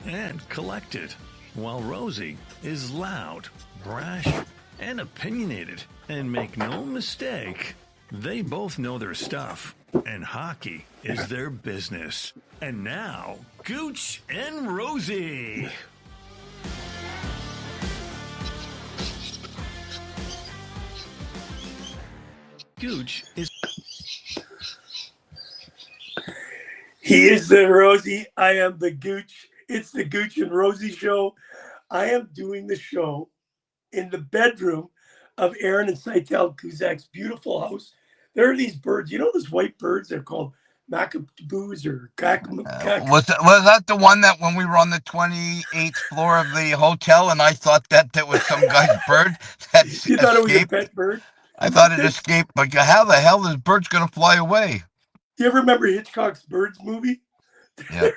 and collected, while Rosey is loud, brash, and opinionated. And make no mistake, they both know their stuff, and hockey is their business. And now, Gouche and Rosey. Gouche is... He is the Rosey. I am the Gouche. It's the Gouche and Rosey show. I am doing the show in the bedroom of Aaron and Saitel Kuzak's beautiful house. There are these birds. You know those white birds? They're called macaboos or was that the one that when we were on the 28th floor of the hotel and I thought that was some guy's bird that You thought it was a pet bird? I thought it escaped, but how the hell is bird's going to fly away? Do you ever remember Hitchcock's Birds movie? Yeah.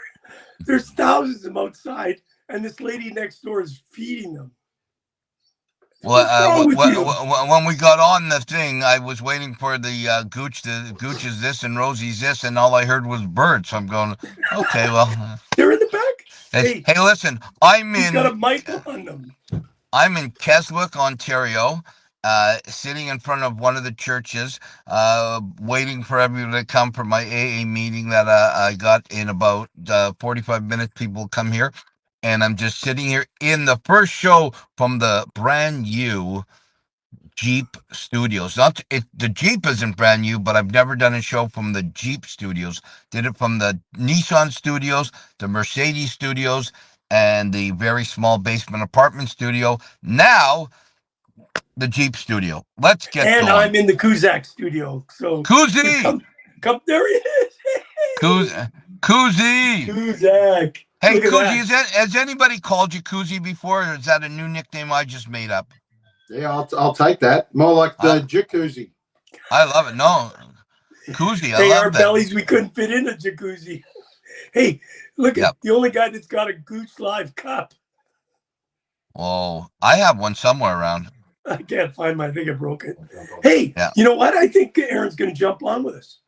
There's thousands of them outside, and this lady next door is feeding them. Well, when we got on the thing, I was waiting for the Gouche. The Gouche is this and Rosie's this, and all I heard was birds. So I'm going, okay, well. They're in the back. Hey, listen, He's got a mic on them. I'm in Keswick, Ontario, sitting in front of one of the churches, waiting for everyone to come for my AA meeting that I got in about 45 minutes. People come here. And I'm just sitting here in the first show from the brand new Jeep Studios. The Jeep isn't brand new, but I've never done a show from the Jeep Studios. Did it from the Nissan Studios, the Mercedes Studios, and the very small basement apartment studio. Now, the Jeep Studio. Let's get going. And I'm in the Kuzak Studio. So Kuzi! Come there he is. Kuzi! Kuzak. Hey, Kuzi, has anybody called you Kuzi before, or is that a new nickname I just made up? Yeah, I'll take that. More like the jacuzzi. I love it. No, Kuzi, I love our that. bellies, we couldn't fit in a jacuzzi. Hey, look at the only guy that's got a Gouche Live cup. Oh, I have one somewhere around. I can't find mine. I think I broke it. Hey, you know what? I think Aaron's going to jump on with us.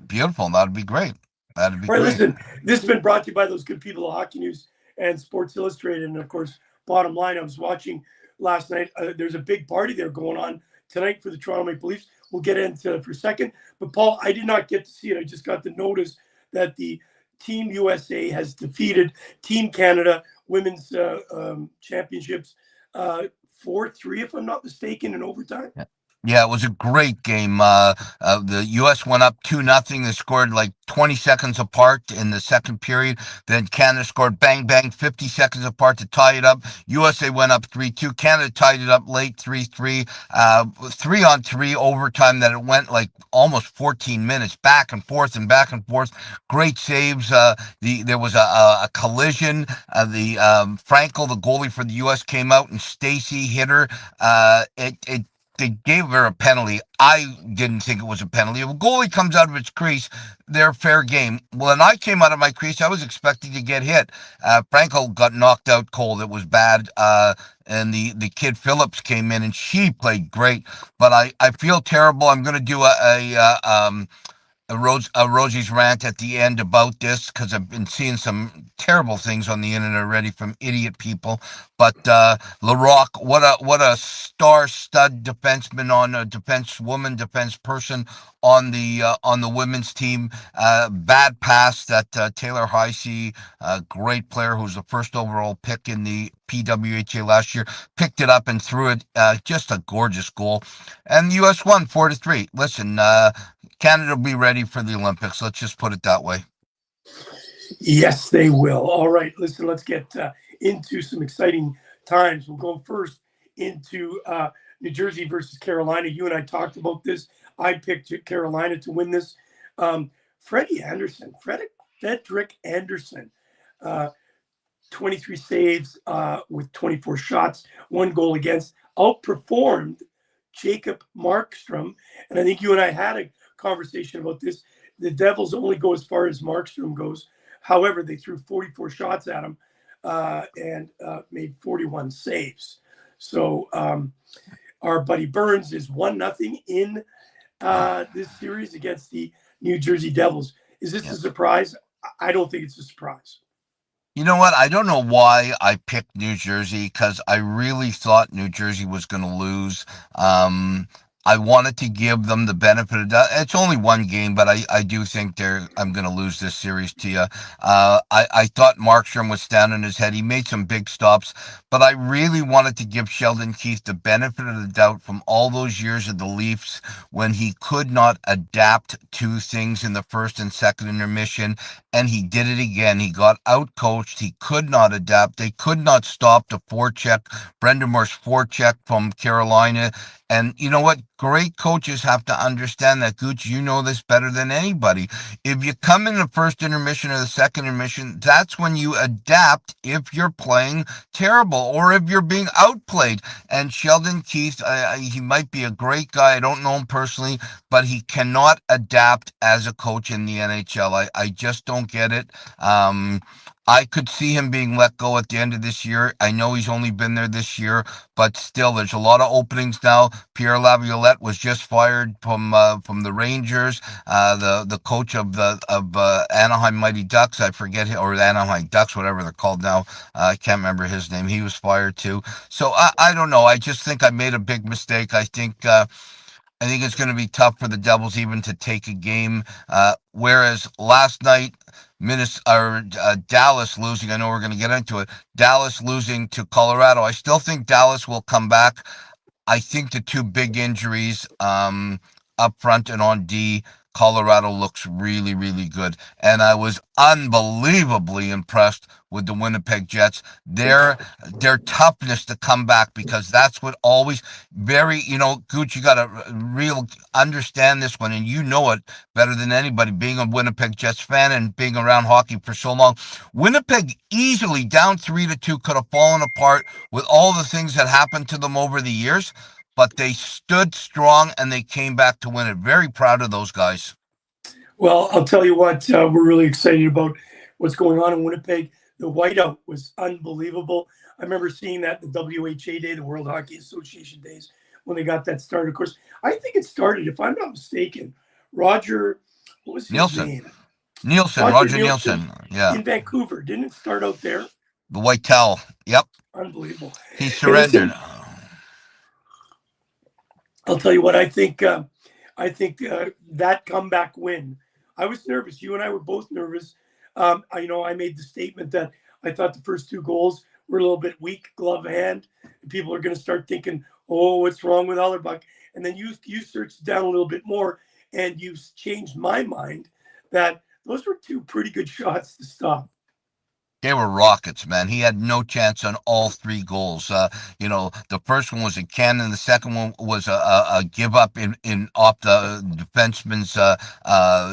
Beautiful. That'd be great. That'd be great. Listen, this has been brought to you by those good people at Hockey News and Sports Illustrated. And, of course, bottom line, I was watching last night. There's a big party there going on tonight for the Toronto Maple Leafs. We'll get into it for a second. But, Paul, I did not get to see it. I just got the notice that the Team USA has defeated Team Canada Women's Championships 4-3, if I'm not mistaken, in overtime. Yeah, it was a great game. The U.S. went up 2-0. They scored like 20 seconds apart in the second period. Then Canada scored bang, bang, 50 seconds apart to tie it up. USA went up 3-2. Canada tied it up late 3-3. 3-on-3 overtime that it went like almost 14 minutes, back and forth and back and forth. Great saves. There was a collision. Frankel, the goalie for the U.S., came out and Stacy hit her. They gave her a penalty. I didn't think it was a penalty. If a goalie comes out of its crease, they're fair game. When I came out of my crease, I was expecting to get hit. Frankel got knocked out cold. It was bad. And the kid Phillips came in, and she played great. But I feel terrible. I'm going to do a Rosie's rant at the end about this because I've been seeing some terrible things on the internet already from idiot people. But LaRock, what a star-stud defenseman on a defense person on the women's team. Bad pass that Taylor Heisey, a great player who's the first overall pick in the PWHA last year, picked it up and threw it. Just a gorgeous goal. And the U.S. won 4-3. Listen, Canada will be ready for the Olympics. Let's just put it that way. Yes, they will. All right, listen, let's get into some exciting times. We'll go first into New Jersey versus Carolina. You and I talked about this. I picked Carolina to win this. Frederick Anderson, 23 saves with 24 shots, 1 goal against, outperformed Jacob Markstrom. And I think you and I had a conversation about this. The Devils only go as far as Markstrom goes. However, they threw 44 shots at him and made 41 saves. So our buddy Burns is 1-0 in this series against the New Jersey Devils. Is this a surprise? I don't think it's a surprise. You know what? I don't know why I picked New Jersey because I really thought New Jersey was going to lose. Um, I wanted to give them the benefit of doubt. It's only one game, but I do think I'm going to lose this series to you. I thought Markstrom was standing his head. He made some big stops, but I really wanted to give Sheldon Keefe the benefit of the doubt from all those years of the Leafs when he could not adapt to things in the first and second intermission, and he did it again. He got out coached. He could not adapt. They could not stop the forecheck, Brendan Moore's forecheck from Carolina. And you know what? Great coaches have to understand that. Gooch, you know this better than anybody. If you come in the first intermission or the second intermission, that's when you adapt if you're playing terrible or if you're being outplayed. And Sheldon Keefe, he might be a great guy. I don't know him personally, but he cannot adapt as a coach in the NHL. I just don't get it. I could see him being let go at the end of this year. I know he's only been there this year, but still, there's a lot of openings now. Pierre Laviolette was just fired from the Rangers. The coach of Anaheim Mighty Ducks, I forget, or the Anaheim Ducks, whatever they're called now. I can't remember his name. He was fired too. So I don't know. I just think I made a big mistake. I think it's going to be tough for the Devils even to take a game. Whereas last night, Dallas losing, I know we're going to get into it, Dallas losing to Colorado. I still think Dallas will come back. I think the two big injuries up front and on D, Colorado looks really, really good. And I was unbelievably impressed with the Winnipeg Jets. Their toughness to come back, because that's what always Gooch, you got to real understand this one, and you know it better than anybody, being a Winnipeg Jets fan and being around hockey for so long. Winnipeg easily down 3-2 could have fallen apart with all the things that happened to them over the years, but they stood strong and they came back to win it. Very proud of those guys. Well, I'll tell you what, we're really excited about what's going on in Winnipeg. The whiteout was unbelievable. I remember seeing that the WHA day, the World Hockey Association days, when they got that started. Of course, I think it started, if I'm not mistaken, Roger, what was his Nielsen. name? Roger Nielsen. Yeah. In Vancouver. Didn't it start out there? The Whitetail. Yep. Unbelievable. He surrendered. Hey, listen, I'll tell you what, I think that comeback win, I was nervous. You and I were both nervous. I made the statement that I thought the first two goals were a little bit weak, glove hand. And people are going to start thinking, oh, what's wrong with Otterbuck? And then you searched down a little bit more, and you changed my mind that those were two pretty good shots to stop. They were rockets, man. He had no chance on all three goals. The first one was a cannon. The second one was a give up in off the defenseman's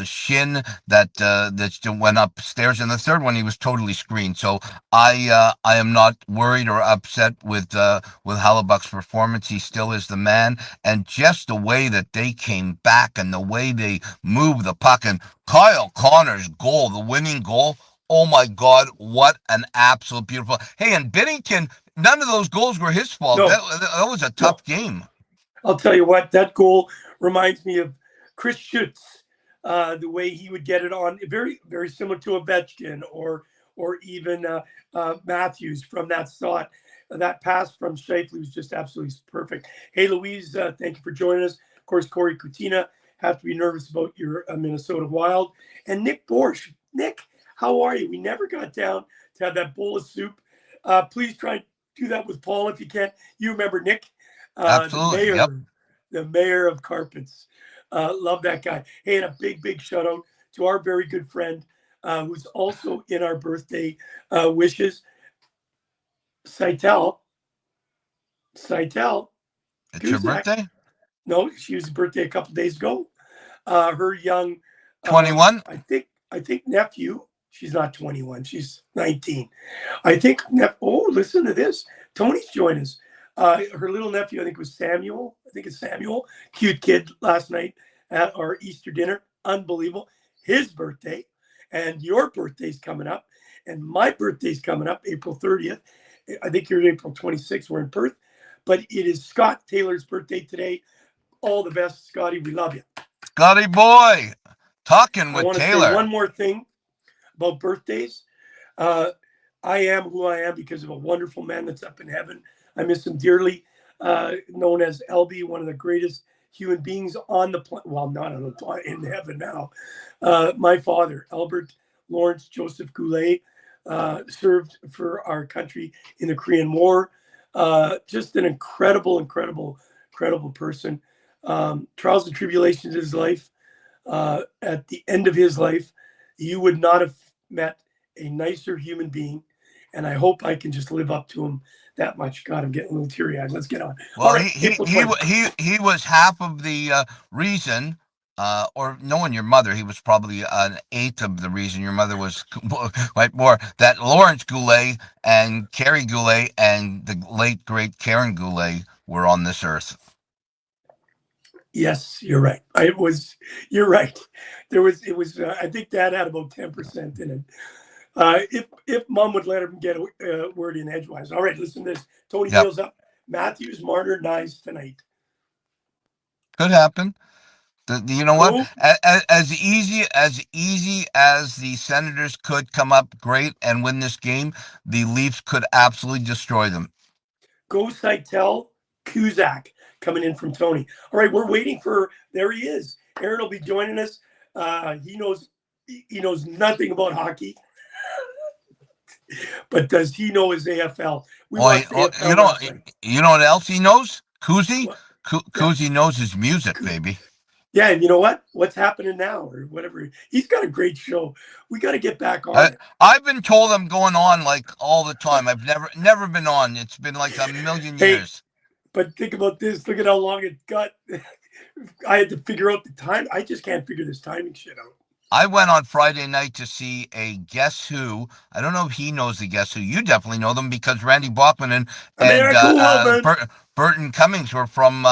shin that went upstairs, and the third one he was totally screened. So I am not worried or upset with Hallebuck's performance. He still is the man, and just the way that they came back and the way they moved the puck, and Kyle Connor's goal, the winning goal. Oh my God, what an absolute beautiful. Hey, and Bennington, none of those goals were his fault. No. That was a tough game. I'll tell you what, that goal reminds me of Chris Schutz, the way he would get it on, very, very similar to Ovechkin or even Matthews from that slot. That pass from Scheifele was just absolutely perfect. Hey, Louise, thank you for joining us. Of course, Corey Kutina, have to be nervous about your Minnesota Wild. And Nick Borsch. Nick, how are you? We never got down to have that bowl of soup. Please try and do that with Paul if you can. You remember Nick? Absolutely. The mayor of Carpets. Love that guy. Hey, and a big shout out to our very good friend who's also in our birthday wishes, Saitel. It's your birthday? No, she was birthday a couple days ago. Her young 21. I think nephew. She's not 21. She's 19. I think. Listen to this. Tony's joined us. Her little nephew, I think, was Samuel. I think it's Samuel. Cute kid last night at our Easter dinner. Unbelievable. His birthday and your birthday's coming up. And my birthday's coming up April 30th. I think you're April 26th. We're in Perth. But it is Scott Taylor's birthday today. All the best, Scotty. We love you. Scotty boy. Talking with I want to Taylor. say one more thing about birthdays. I am who I am because of a wonderful man that's up in heaven. I miss him dearly. Known as LB, one of the greatest human beings on the planet. Well, not on the planet, in heaven now. My father, Albert Lawrence Joseph Goulet, served for our country in the Korean War. Just an incredible person. Trials and tribulations of his life. At the end of his life, you would not have met a nicer human being. And I hope I can just live up to him that much. God, I'm getting a little teary-eyed. Let's get on. Well, All right, he was half of the reason, or knowing your mother, he was probably an eighth of the reason your mother was like more that Lawrence Goulet and Carrie Goulet and the late great Karen Goulet were on this earth. Yes, you're right. You're right. It was. I think Dad had about 10% in it. If Mom would let him get a word in edgewise. All right, listen to this. Tony Neal's up. Matthews, Marner, Nice tonight. Could happen. You know what? As easy as the Senators could come up great and win this game, the Leafs could absolutely destroy them. Go Seitel, Kuzak coming in from Tony. All right, we're waiting for. There he is. Aaron will be joining us. He knows nothing about hockey. But does he know his AFL? You know what else he knows? Kuzi knows his music, baby. Yeah, and you know what? What's happening now or whatever? He's got a great show. We got to get back on it. I've been told I'm going on like all the time. I've never been on. It's been like a million years. But think about this. Look at how long it got. I had to figure out the time. I just can't figure this timing shit out. I went on Friday night to see a Guess Who. I don't know if he knows the Guess Who. You definitely know them because Randy Bachman and Burton Cummings were from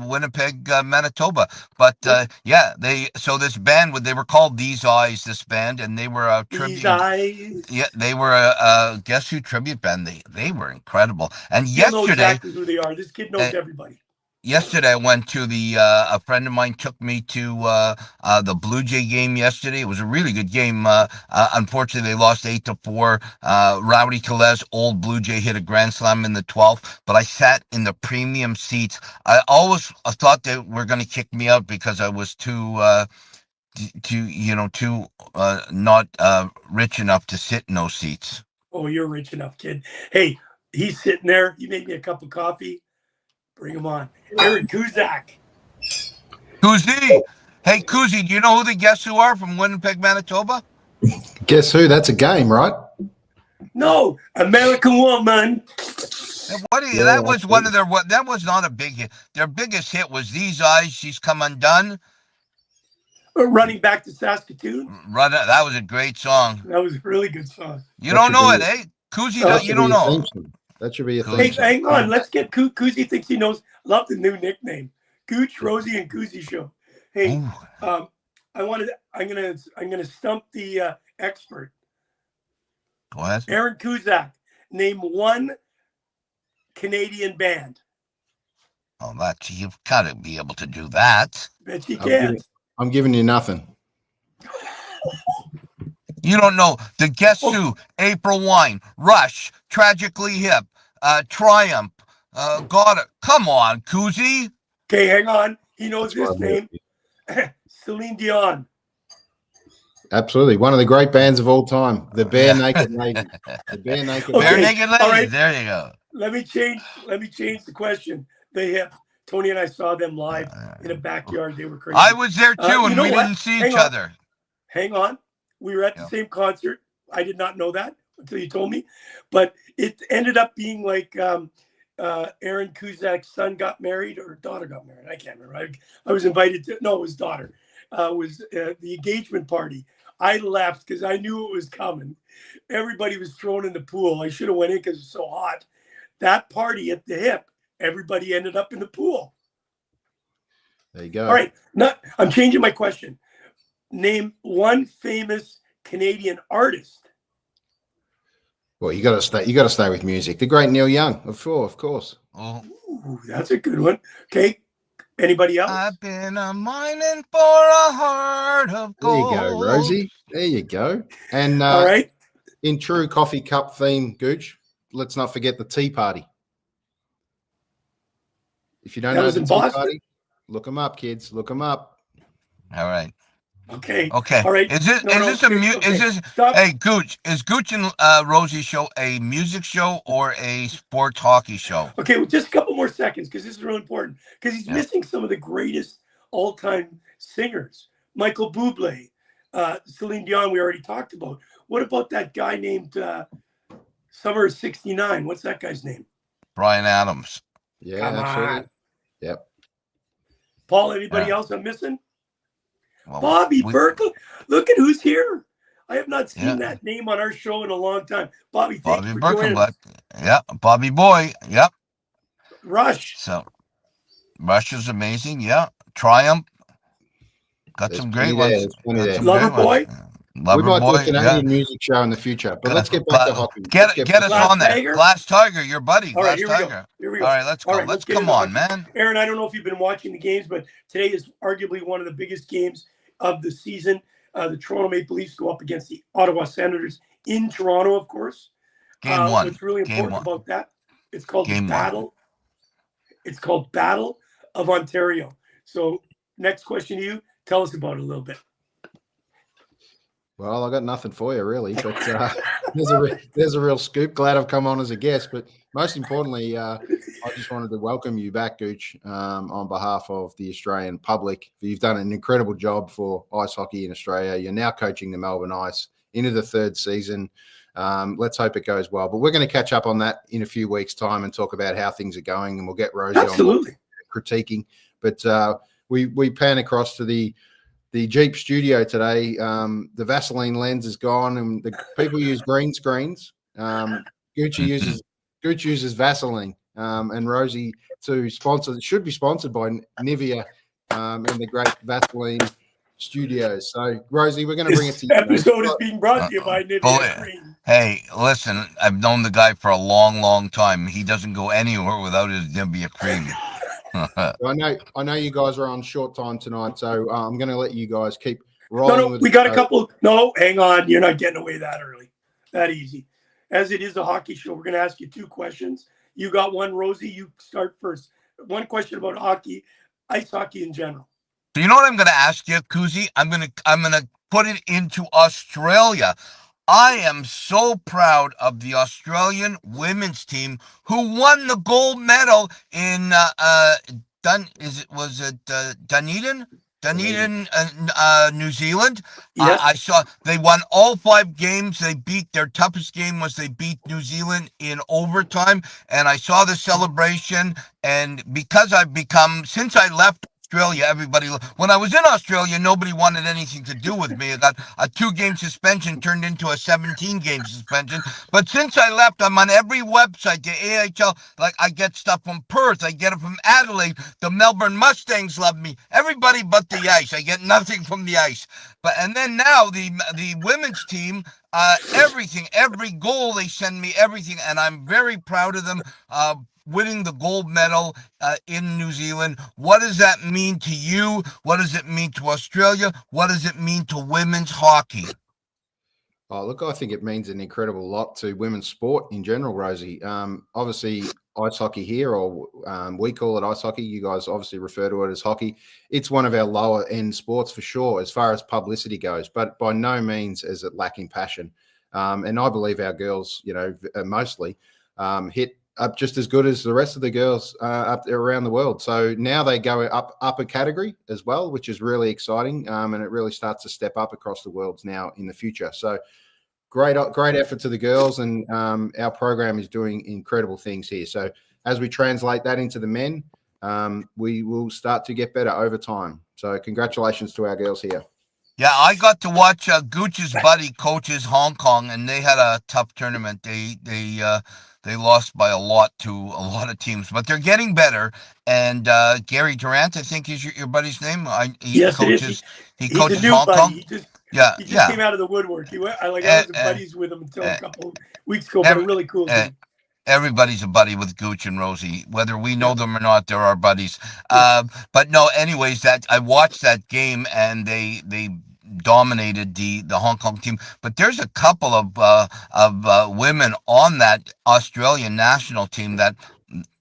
Winnipeg, Manitoba. But yeah, this band they were called These Eyes. This band, and they were a tribute. These Eyes. Yeah, they were a Guess Who tribute band. They were incredible. And yesterday, know exactly who they are. This kid knows everybody. Yesterday, I went to a friend of mine took me to the Blue Jay game yesterday. It was a really good game. Unfortunately, they lost 8-4. Rowdy Tellez, old Blue Jay, hit a grand slam in the 12th, but I sat in the premium seats. I always thought they were going to kick me out because I was too not rich enough to sit in those seats. Oh, you're rich enough, kid. Hey, he's sitting there. He made me a cup of coffee. Bring him on. Aaron Kuzak. Kuzi. Hey, Kuzi, do you know who the Guess Who are from Winnipeg, Manitoba? Guess Who? That's a game, right? No, American Woman. That was one of that was not a big hit. Their biggest hit was These Eyes, She's Come Undone. Running Back to Saskatoon. That was a great song. That was a really good song. You don't know it, eh? Kuzi, you don't know. That should be a thing. Hey, hang on. Let's get Kuzi thinks he knows. Love the new nickname. Gooch, Rosey, and Kuzi show. Hey, I'm gonna stump the expert. Go ahead. Aaron Kuzak, name one Canadian band. Oh, you've got to be able to do that. Bet you can't. I'm giving you nothing. You don't know the Guess Who, April Wine, Rush, Tragically Hip, Triumph, got it. Come on, Kuzi. Okay, hang on. He knows this name. Celine Dion. Absolutely. One of the great bands of all time. The Bare Naked Lady. The Bare Naked Lady. Bare Naked Lady. All right. There you go. Let me change the question. The Hip. Tony and I saw them live in a backyard. They were crazy. I was there too, and we didn't see each other. Hang on. We were at the same concert. I did not know that until you told me. But it ended up being like Aaron Kuzak's son got married or daughter got married. I can't remember. I was invited to, no, it was daughter. Was the engagement party. I left because I knew it was coming. Everybody was thrown in the pool. I should have went in because it was so hot. That party at the Hip, everybody ended up in the pool. There you go. All right. I'm changing my question. Name one famous Canadian artist. Well, you got to stay with music. The great Neil Young, of course. Oh, ooh, that's a good one. Okay. Anybody else? I've been a mining for a heart of gold. There you go, Rosey. There you go. And all right. in true coffee cup theme, Gooch, let's not forget the tea party. If you don't That know was the in tea Boston? party, look them up, kids. Look them up. All right. Okay. Okay. All right. Is this a Stop. Hey, Gooch, is Gooch and Rosey show a music show or a sports hockey show? Okay, well, just a couple more seconds because this is really important because he's Yeah. missing some of the greatest all-time singers. Michael Bublé, Celine Dion, we already talked about. What about that guy named Summer of '69? What's that guy's name? Bryan Adams. Yeah, Come absolutely. on. Yep. Paul, anybody Yeah. else I'm missing? Well, Bobby Berkeley. Look at who's here. I have not seen Yeah. that name on our show in a long time. Bobby, thank you for joining Birkenblatt. us. Yeah, Bobby Boy. Yep. Rush. So Russia's amazing. Yeah. Triumph. Got There's some plenty great there. ones. There's plenty Got there. some Lover great Boy. ones. We Lover might do Boy. a Canadian music show in the future, but let's get back to hockey. Get us Glass on there. Tiger? Glass Tiger, your buddy. All right, Glass here we go. Tiger. Here we go. All right, let's go. All right, let's get come into on, hockey. man. Aaron, I don't know if you've been watching the games, but today is arguably one of the biggest games of the season. The Toronto Maple Leafs go up against the Ottawa Senators in Toronto, of course. Game one. What's really Game important one. about that, it's called Game the one. Battle. It's called Battle of Ontario. So next question to you, tell us about it a little bit. Well, I got nothing for you really, but there's a real scoop. Glad I've come on as a guest, but most importantly, I just wanted to welcome you back, Gooch, on behalf of the Australian public. You've done an incredible job for ice hockey in Australia. You're now coaching the Melbourne Ice into the third season. Let's hope it goes well. But we're going to catch up on that in a few weeks' time and talk about how things are going, and we'll get Rosey on critiquing. But we pan across to the Jeep studio today. The Vaseline lens is gone, and the people use green screens. Gooch uses Vaseline, and Rosey to sponsor. It should be sponsored by Nivea in the great Vaseline studios. So, Rosey, we're going to bring it to you. This episode is being brought to you by Nivea Cream. Hey, listen, I've known the guy for a long, long time. He doesn't go anywhere without his Nivea cream. I know you guys are on short time tonight, so I'm going to let you guys keep rolling. No, we got a couple. No, hang on. You're not getting away that early, that easy. As it is a hockey show, we're going to ask you two questions. You got one, Rosey. You start first. One question about hockey, ice hockey in general. So you know what I'm going to ask you, Kuzi? I'm going to put it into Australia. I am so proud of the Australian women's team who won the gold medal in Dunedin, New Zealand. Yes. I saw they won all 5 games. Their toughest game was they beat New Zealand in overtime, and I saw the celebration. And because since I left Australia, when I was in Australia, nobody wanted anything to do with me. I got a 2-game suspension turned into a 17-game suspension. But since I left, I'm on every website, the AHL. Like, I get stuff from Perth, I get it from Adelaide. The Melbourne Mustangs love me. Everybody but the ice. I get nothing from the ice. And then now the women's team, everything, every goal they send me, everything, and I'm very proud of them. Winning the gold medal in New Zealand. What does that mean to you? What does it mean to Australia? What does it mean to women's hockey? Oh, look, I think it means an incredible lot to women's sport in general, Rosey. Obviously, ice hockey here, or we call it ice hockey. You guys obviously refer to it as hockey. It's one of our lower end sports for sure, as far as publicity goes, but by no means is it lacking passion. And I believe our girls, mostly hit up just as good as the rest of the girls up there around the world. So now they go up a category as well, which is really exciting. And it really starts to step up across the worlds now in the future. So great effort to the girls, and our program is doing incredible things here. So as we translate that into the men, we will start to get better over time. So congratulations to our girls here. Yeah, I got to watch Gouche's buddy coaches Hong Kong, and they had a tough tournament. They lost by a lot to a lot of teams, but they're getting better. And Gary Durant, I think is your buddy's name. He coaches Hong Kong. He just came out of the woodwork. I was buddies with him until a couple weeks ago, but a really cool dude. Everybody's a buddy with Gouche and Rosey, whether we know them or not. They're our buddies. But no, anyways, that I watched that game, and they dominated the Hong Kong team. But there's a couple of women on that Australian national team that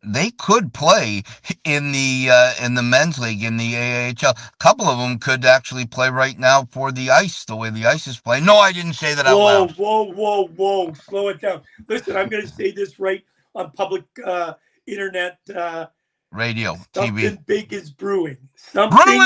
they could play in the men's league in the AHL. A couple of them could actually play right now for the Ice, the way the Ice is playing. No, I didn't say that out loud. Whoa! Slow it down. Listen, I'm going to say this right on public internet radio, something TV. big is brewing. Something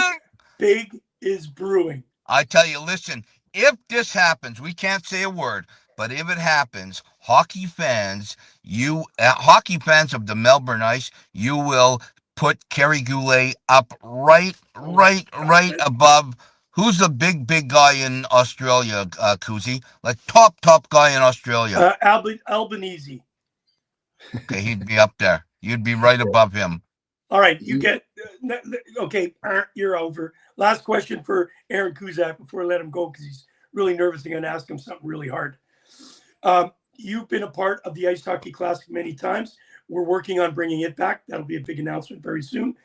big is brewing. I tell you, listen. If this happens, we can't say a word. But if it happens, hockey fans of the Melbourne Ice, you will put Kerry Goulet up right above. Who's the big guy in Australia, Kuzi? Like top guy in Australia. Albanese. Okay, he'd be up there. You'd be right above him. All right, you get okay. You're over. Last question for Aaron Kuzak before I let him go because he's really nervous. I'm going to ask him something really hard. You've been a part of the Ice Hockey Classic many times. We're working on bringing it back. That'll be a big announcement very soon.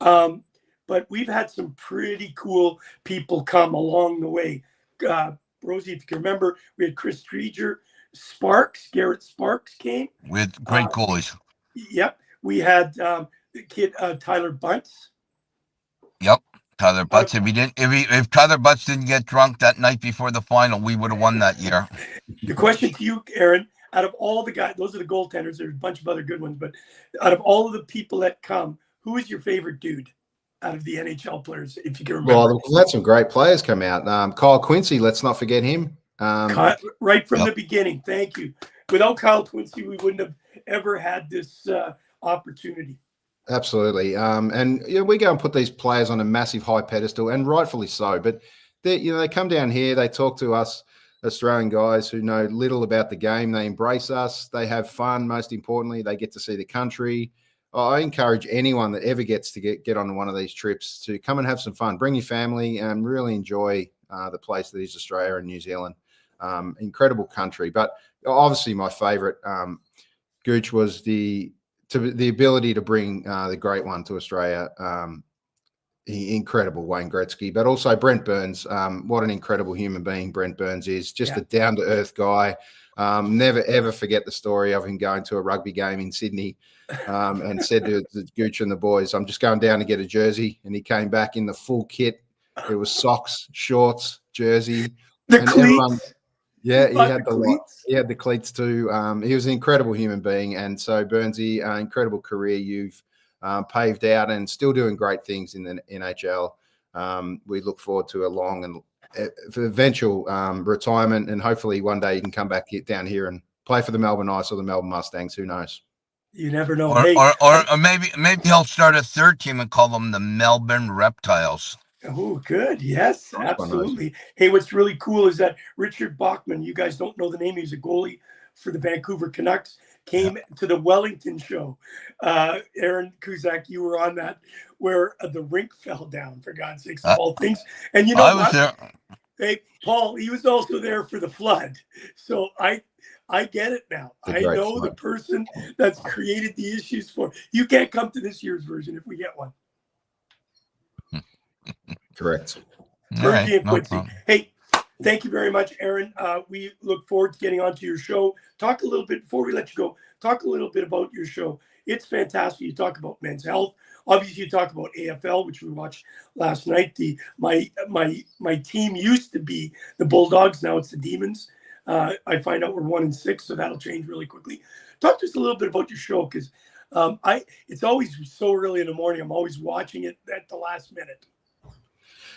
But we've had some pretty cool people come along the way. Rosey, if you can remember, we had Chris Treger, Garrett Sparks came. With great goalies. Yep. We had the kid Tyler Bunce. Yep. Tyler Butts. If Tyler Butts didn't get drunk that night before the final, we would have won that year. The question to you, Aaron, out of all the guys, those are the goaltenders. There's a bunch of other good ones, but out of all of the people that come, who is your favorite dude out of the NHL players, if you can remember? Well, we've had some great players come out. Kyle Quincy, let's not forget him. Right from the beginning. Thank you. Without Kyle Quincy, we wouldn't have ever had this opportunity. Absolutely. And we go and put these players on a massive high pedestal, and rightfully so. But they come down here, they talk to us Australian guys who know little about the game. They embrace us. They have fun. Most importantly, they get to see the country. I encourage anyone that ever gets to get on one of these trips to come and have some fun. Bring your family and really enjoy the place that is Australia and New Zealand. Incredible country. But obviously my favourite, Gouche, was the ability to bring the great one to Australia. Incredible Wayne Gretzky, but also Brent Burns. What an incredible human being Brent Burns is. Just a down-to-earth guy. Never, ever forget the story of him going to a rugby game in Sydney and said to Gouche and the boys, I'm just going down to get a jersey. And he came back in the full kit. It was socks, shorts, jersey. The cleats. Yeah, he had the cleats too. He was an incredible human being. And so, Burnsy, incredible career you've paved out and still doing great things in the NHL. We look forward to a long and eventual retirement, and hopefully one day you can come back down here and play for the Melbourne Ice or the Melbourne Mustangs. Who knows? You never know. Or maybe he'll start a third team and call them the Melbourne Reptiles. Oh, good. Yes, absolutely. Hey, what's really cool is that Richard Bachman, you guys don't know the name, he's a goalie for the Vancouver Canucks, came to the Wellington show. Aaron Kuzak, you were on that, where the rink fell down, for God's sakes, of all things. And you know I was there. Hey, Paul, he was also there for the flood. So I get it now. I know the person that's created the issues for. You can't come to this year's version if we get one. Correct. Right, no hey, thank you very much, Aaron. We look forward to getting onto your show. Talk a little bit before we let you go. Talk a little bit about your show. It's fantastic. You talk about men's health. Obviously, you talk about AFL, which we watched last night. My team used to be the Bulldogs. Now it's the Demons. I find out we're 1-6, so that'll change really quickly. Talk to us a little bit about your show, because it's always so early in the morning. I'm always watching it at the last minute.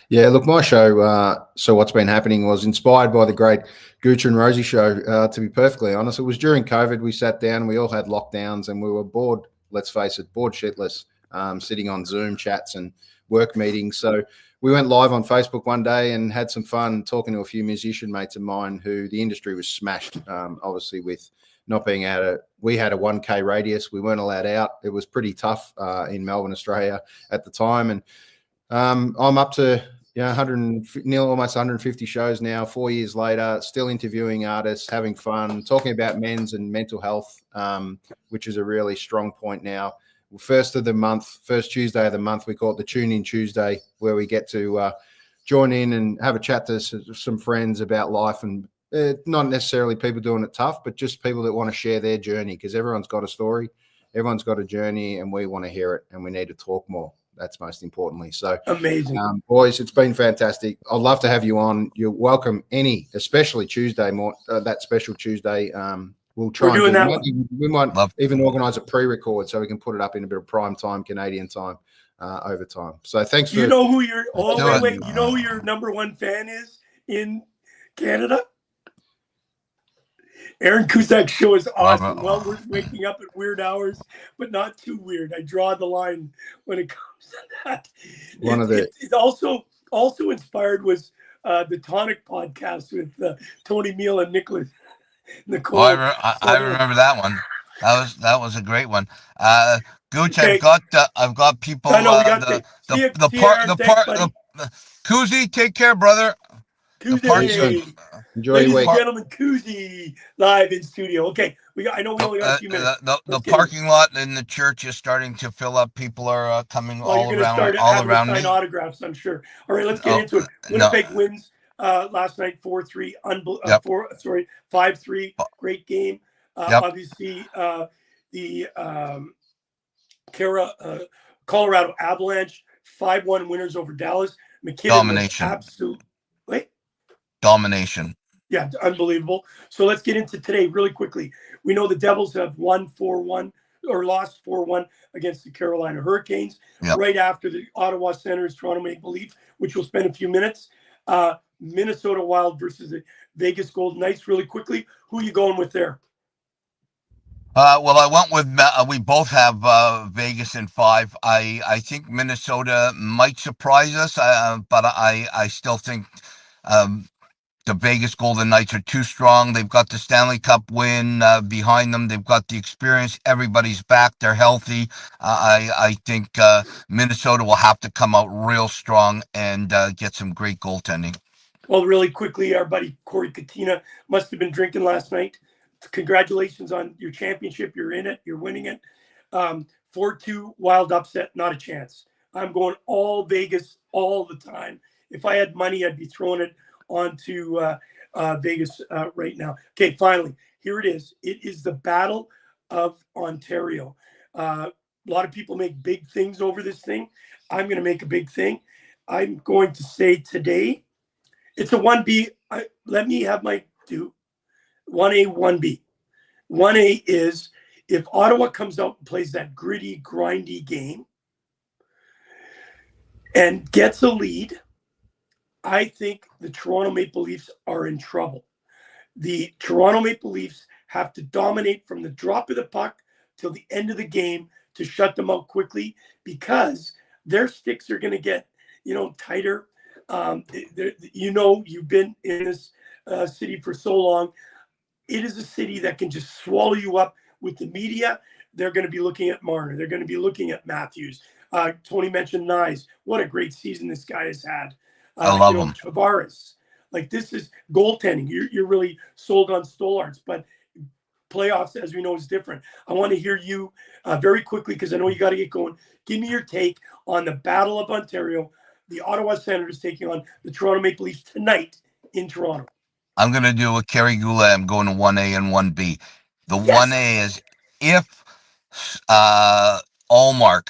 Yeah, look, my show, So What's Been Happening, was inspired by the great Gouche and Rosey show, to be perfectly honest. It was during COVID. We sat down, we all had lockdowns, and we were bored, let's face it, bored shitless, sitting on Zoom chats and work meetings. So we went live on Facebook one day and had some fun talking to a few musician mates of mine who the industry was smashed, obviously, with not being we had a 1K radius. We weren't allowed out. It was pretty tough in Melbourne, Australia at the time. And I'm up to almost 150 shows now, 4 years later, still interviewing artists, having fun, talking about men's and mental health, which is a really strong point now. First Tuesday of the month, we call it the Tune In Tuesday, where we get to join in and have a chat to some friends about life, and not necessarily people doing it tough, but just people that want to share their journey, because everyone's got a story, everyone's got a journey, and we want to hear it, and we need to talk more. That's most importantly. So amazing, boys, it's been fantastic. I'd love to have you on. You're welcome especially Tuesday, that special Tuesday. We'll try. We're doing that. We might even organise a pre-record so we can put it up in a bit of prime time, Canadian time, over time. So thanks for. You know who your you know who your number one fan is in Canada? Aaron Cusack's show is awesome. Well worth waking up at weird hours, but not too weird. I draw the line when it comes to that. It also inspired was the Tonic podcast with Tony Meal and Nicole. I remember that one. That was a great one. Gouche, okay. I've got people. I know we got the Kuzi, take care, brother. Kuzi. Enjoy Ladies your week. and gentlemen, Kuzi live in studio. Okay, I know we only got a few minutes. The parking lot in the church is starting to fill up. People are coming all around me. Autographs, I'm sure. All right, let's get into it. Winnipeg wins last night 4-3. 5-3. Great game. Obviously, the Colorado Avalanche 5-1 winners over Dallas. MacKinnon domination. Domination. Yeah, unbelievable. So let's get into today really quickly. We know the Devils have won 4-1 or lost 4-1 against the Carolina Hurricanes. Right after the Ottawa Senators, Toronto Maple Leafs, which we'll spend a few minutes. Minnesota Wild versus the Vegas Golden Knights. Really quickly, who are you going with there? Well, I went with we both have Vegas in 5. I think Minnesota might surprise us, but I still think the Vegas Golden Knights are too strong. They've got the Stanley Cup win behind them. They've got the experience. Everybody's back. They're healthy. I think Minnesota will have to come out real strong and get some great goaltending. Well, really quickly, our buddy Corey Katina must have been drinking last night. Congratulations on your championship. You're in it. You're winning it. 4-2 Wild upset. Not a chance. I'm going all Vegas all the time. If I had money, I'd be throwing it onto Vegas right now. Okay, finally, here it is. It is the Battle of Ontario. A lot of people make big things over this thing. I'm going to make a big thing. I'm going to say today, it's a 1B. Let me have my 1A, 1B. 1A is if Ottawa comes out and plays that gritty, grindy game and gets a lead, I think the Toronto Maple Leafs are in trouble. The Toronto Maple Leafs have to dominate from the drop of the puck till the end of the game to shut them out quickly, because their sticks are going to get, tighter. You've been in this city for so long. It is a city that can just swallow you up with the media. They're going to be looking at Marner. They're going to be looking at Matthews. Tony mentioned Nyes. What a great season this guy has had. I love him. Tavares. Like, this is goaltending. You're really sold on Stollards, but playoffs, as we know, is different. I want to hear you very quickly, because I know you got to get going. Give me your take on the Battle of Ontario, the Ottawa Senators taking on the Toronto Maple Leafs tonight in Toronto. I'm going to do a Kerry Goulet. I'm going to 1A and 1B. The 1A is if Allmark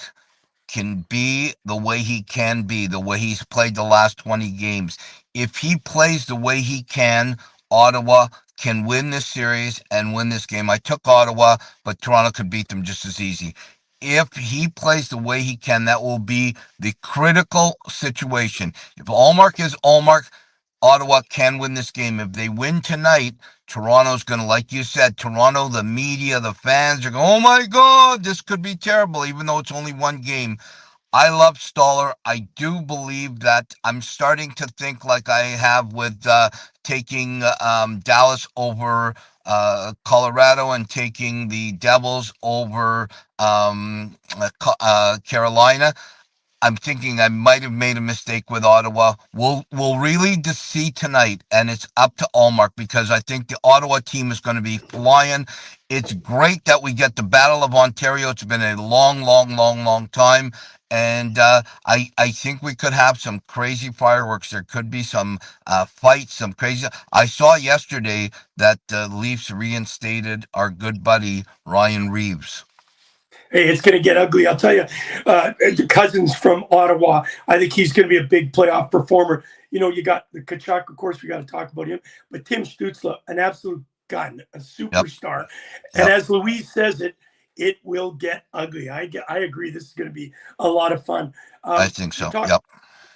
can be the way he can be, the way he's played the last 20 games. If he plays the way he can, Ottawa can win this series and win this game. I took Ottawa, but Toronto could beat them just as easy. If he plays the way he can, that will be the critical situation. If Allmark is Allmark, Ottawa can win this game. If they win tonight, Toronto's going to, like you said, Toronto, the media, the fans are going, oh my God, this could be terrible, even though it's only one game. I love Stoller. I do believe that I'm starting to think like I have with taking Dallas over Colorado and taking the Devils over Carolina. I'm thinking I might have made a mistake with Ottawa. We'll really see tonight, and it's up to Allmark, because I think the Ottawa team is going to be flying. It's great that we get the Battle of Ontario. It's been a long time, And I think we could have some crazy fireworks. There could be some fights, some crazy. I saw yesterday that the Leafs reinstated our good buddy Ryan Reeves. Hey, it's going to get ugly. I'll tell you, the Cousins from Ottawa, I think he's going to be a big playoff performer. You know, you got the Kachuk, of course, we got to talk about him, but Tim Stützle, an absolute gun, a superstar. Yep. And as Louise says it will get ugly. I agree. This is going to be a lot of fun. I think so. Yep.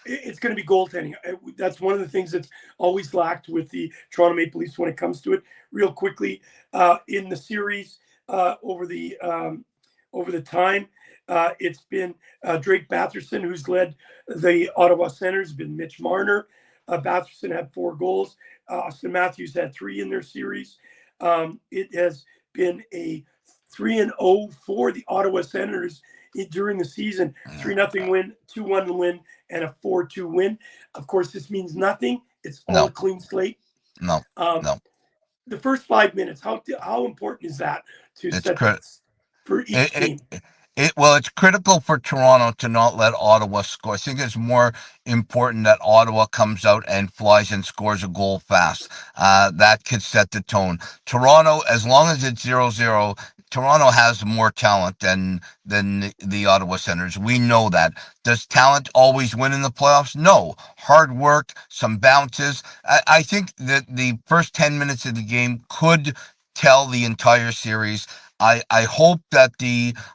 It's going to be goaltending. That's one of the things that's always lacked with the Toronto Maple Leafs when it comes to it. Real quickly, in the series over the time, it's been Drake Batherson, who's led the Ottawa Senators, been Mitch Marner. Batherson had 4 goals. Austin Matthews had 3 in their series. It has been a 3-0 for the Ottawa Senators during the season. 3-0 win, 2-1 win, and a 4-2 win. Of course, this means nothing. It's all a clean slate. No. The first 5 minutes, how important is that to set for each team? Well, it's critical for Toronto to not let Ottawa score. I think it's more important that Ottawa comes out and flies and scores a goal fast. That could set the tone. Toronto, as long as it's 0-0, Toronto has more talent than the Ottawa Senators. We know that. Does talent always win in the playoffs? No. Hard work, some bounces. I think that the first 10 minutes of the game could tell the entire series. I hope that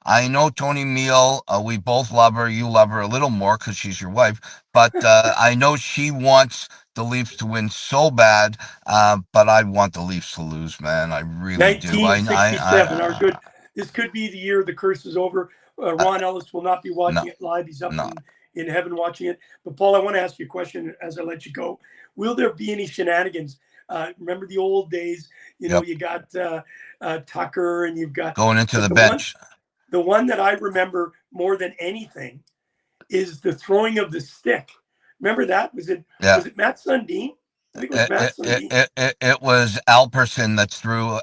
I know Tony Meal, we both love her. You love her a little more because she's your wife, but I know she wants the Leafs to win so bad, but I want the Leafs to lose, man. I really do. 1967, this could be the year the curse is over. Ron Ellis will not be watching it live. He's up in heaven watching it. But Paul, I want to ask you a question as I let you go. Will there be any shenanigans? Remember the old days, you know, you got Tucker and you've got going into the bench. The one that I remember more than anything is the throwing of the stick. Remember that? Was it Matt Sundin? I think it was Matt Sundin. It was Alfredsson that threw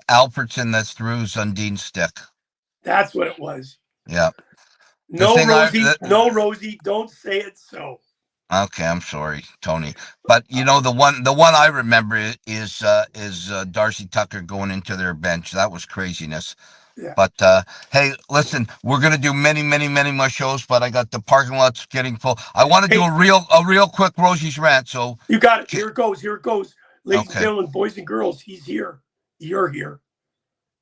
Sundin's stick. That's what it was. Yeah. No, Rosey, don't say it so. Okay, I'm sorry, Tony. But you know the one I remember is Darcy Tucker going into their bench. That was craziness. Yeah. But hey, listen, we're gonna do many more shows, but I got the parking lots getting full. I want to do a real quick Rosie's rant. So you got it. Here it goes. Ladies and gentlemen, boys and girls, he's here. You're here.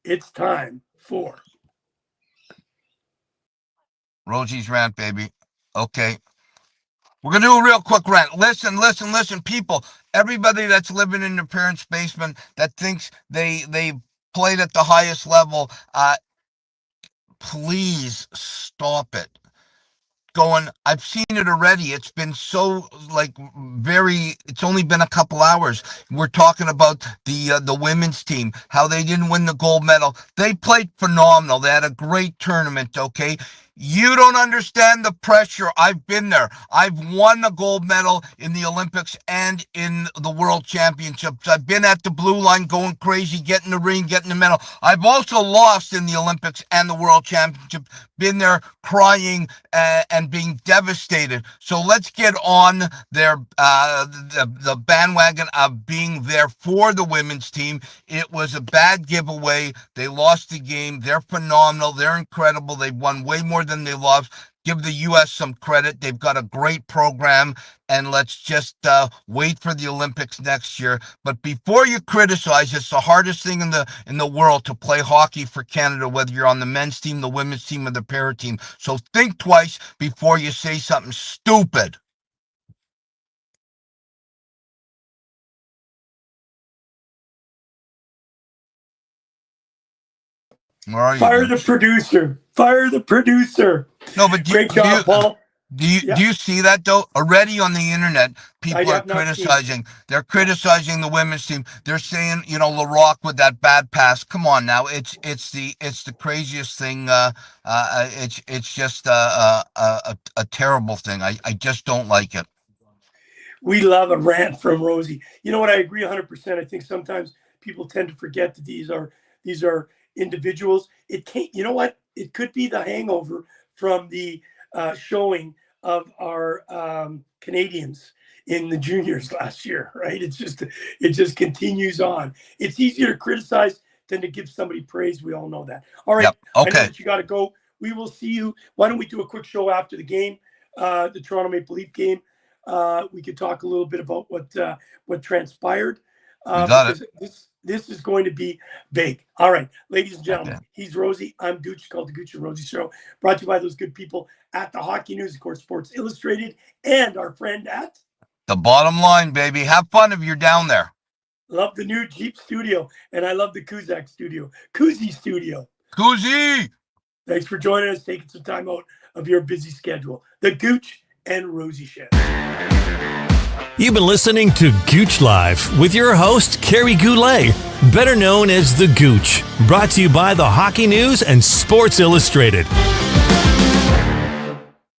It's time for Rosie's rant, baby. Okay. We're going to do a real quick rant. Listen, people. Everybody that's living in their parents' basement that thinks they played at the highest level, please stop it. I've seen it already. It's been so it's only been a couple hours. We're talking about the women's team, how they didn't win the gold medal. They played phenomenal. They had a great tournament, okay? You don't understand the pressure. I've been there. I've won a gold medal in the Olympics and in the World Championships. I've been at the blue line going crazy, getting the ring, getting the medal. I've also lost in the Olympics and the World Championship. Been there crying and being devastated. So let's get on the bandwagon of being there for the women's team. It was a bad giveaway. They lost the game. They're phenomenal. They're incredible. They've won way more than they lost. Give the U.S. some credit. They've got a great program, and let's just wait for the Olympics next year. But before you criticize, it's the hardest thing in the world to play hockey for Canada, whether you're on the men's team, the women's team, or the para team. So think twice before you say something stupid. Fire the producer. No, but great job, Paul. Do you see that though? Already on the internet, people are criticizing. They're criticizing the women's team. They're saying, LaRock with that bad pass. Come on now, it's the craziest thing. It's just a terrible thing. I just don't like it. We love a rant from Rosey. You know what? I agree 100%. I think sometimes people tend to forget that these are individuals. It can't. You know what? It could be the hangover from the showing of our Canadians in the juniors last year, right? It just continues on. It's easier to criticize than to give somebody praise. We all know that. All right. Yep. I know Okay. that you got to go. We will see you. Why don't we do a quick show after the game, the Toronto Maple Leaf game? We could talk a little bit about what transpired. You got because this is going to be big. All right, ladies and gentlemen, Okay. he's Rosey. I'm Gouche, called the Gouche and Rosey Show, brought to you by those good people at the Hockey News, of course, Sports Illustrated, and our friend at The bottom line, baby. Have fun if you're down there. love the new Jeep studio, and I love the Kuzak studio, Kuzi studio. Koozie! Thanks for joining us, taking some time out of your busy schedule. The Gouche and Rosey Show. You've been listening to Gooch Live with your host, Kerry Goulet, better known as The Gooch, brought to you by the Hockey News and Sports Illustrated.